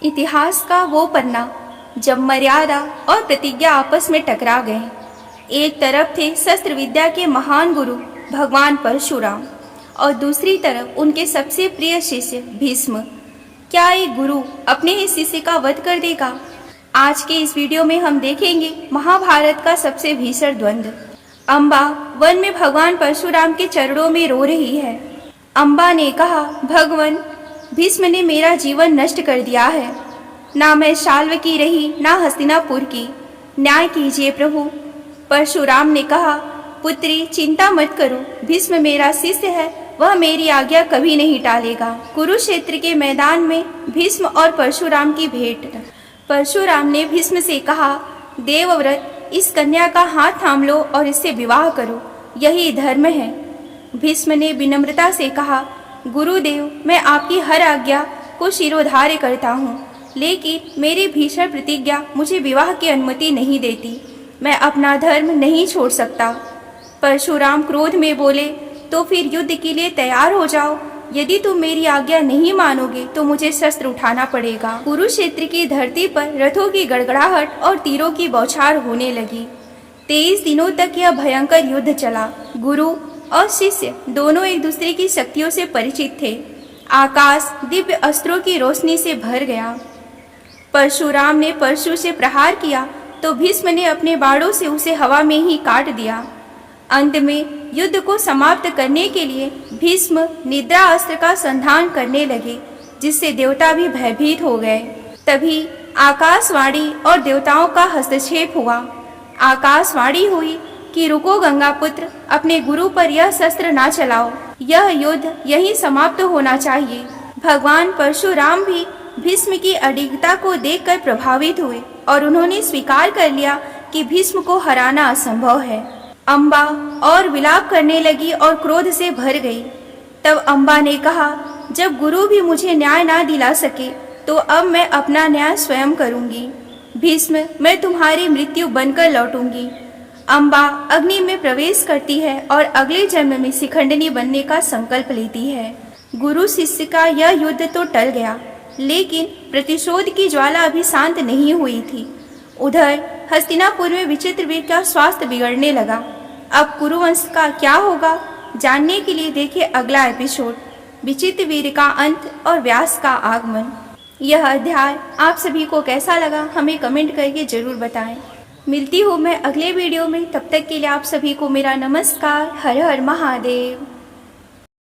इतिहास का वो पन्ना जब मर्यादा और प्रतिज्ञा आपस में टकरा गए। एक तरफ थे शस्त्र विद्या के महान गुरु भगवान परशुराम और दूसरी तरफ उनके सबसे प्रिय शिष्य भीष्म। क्या एक गुरु अपने ही शिष्य का वध कर देगा? आज के इस वीडियो में हम देखेंगे महाभारत का सबसे भीषण द्वंद्व। अम्बा वन में भगवान परशुराम के चरणों में रो रही है। अम्बा ने कहा, भगवान, भीष्म ने मेरा जीवन नष्ट कर दिया है। ना मैं शाल्व की रही, ना हस्तिनापुर की। न्याय कीजिए प्रभु। परशुराम ने कहा, पुत्री, चिंता मत करो। भीष्म मेरा शिष्य है, वह मेरी आज्ञा कभी नहीं टालेगा। कुरुक्षेत्र के मैदान में भीष्म और परशुराम की भेंट। परशुराम ने भीष्म से कहा, देवव्रत, इस कन्या का हाथ थाम लो और इससे विवाह करो, यही धर्म है। भीष्म ने विनम्रता से कहा, गुरुदेव, मैं आपकी हर आज्ञा को शिरोधार्य करता हूँ, लेकिन मेरी भीषण प्रतिज्ञा मुझे विवाह की अनुमति नहीं देती। मैं अपना धर्म नहीं छोड़ सकता। परशुराम क्रोध में बोले, तो फिर युद्ध के लिए तैयार हो जाओ। यदि तुम मेरी आज्ञा नहीं मानोगे तो मुझे शस्त्र उठाना पड़ेगा। कुरुक्षेत्र की धरती पर रथों की गड़गड़ाहट और तीरों की बौछार होने लगी। 23 दिनों तक यह भयंकर युद्ध चला। गुरु और शिष्य दोनों एक दूसरे की शक्तियों से परिचित थे। आकाश दिव्य अस्त्रों की रोशनी से भर गया। परशुराम ने परशु से प्रहार किया तो भीष्म ने अपने बाणों से उसे हवा में ही काट दिया। अंत में युद्ध को समाप्त करने के लिए भीष्म निद्रा अस्त्र का संधान करने लगे, जिससे देवता भी भयभीत हो गए। तभी आकाशवाणी और देवताओं का हस्तक्षेप हुआ। आकाशवाणी हुई कि रुको गंगापुत्र, अपने गुरु पर यह शस्त्र ना चलाओ। यह युद्ध यहीं समाप्त होना चाहिए। भगवान परशुराम भी भीष्म की अडिगता को देखकर प्रभावित हुए और उन्होंने स्वीकार कर लिया कि भीष्म को हराना असंभव है। अम्बा और विलाप करने लगी और क्रोध से भर गई। तब अम्बा ने कहा, जब गुरु भी मुझे न्याय ना दिला सके तो अब मैं अपना न्याय स्वयं करूंगी। भीष्म, मैं तुम्हारी मृत्यु बनकर लौटूंगी। अम्बा अग्नि में प्रवेश करती है और अगले जन्म में शिखंडिनी बनने का संकल्प लेती है। गुरु शिष्य का यह युद्ध तो टल गया, लेकिन प्रतिशोध की ज्वाला अभी शांत नहीं हुई थी। उधर हस्तिनापुर में विचित्रवीर का स्वास्थ्य बिगड़ने लगा। अब कुरुवंश का क्या होगा, जानने के लिए देखिए अगला एपिसोड, विचित्रवीर का अंत और व्यास का आगमन। यह अध्याय आप सभी को कैसा लगा हमें कमेंट करके जरूर बताएं। मिलती हूँ मैं अगले वीडियो में, तब तक के लिए आप सभी को मेरा नमस्कार। हर हर महादेव।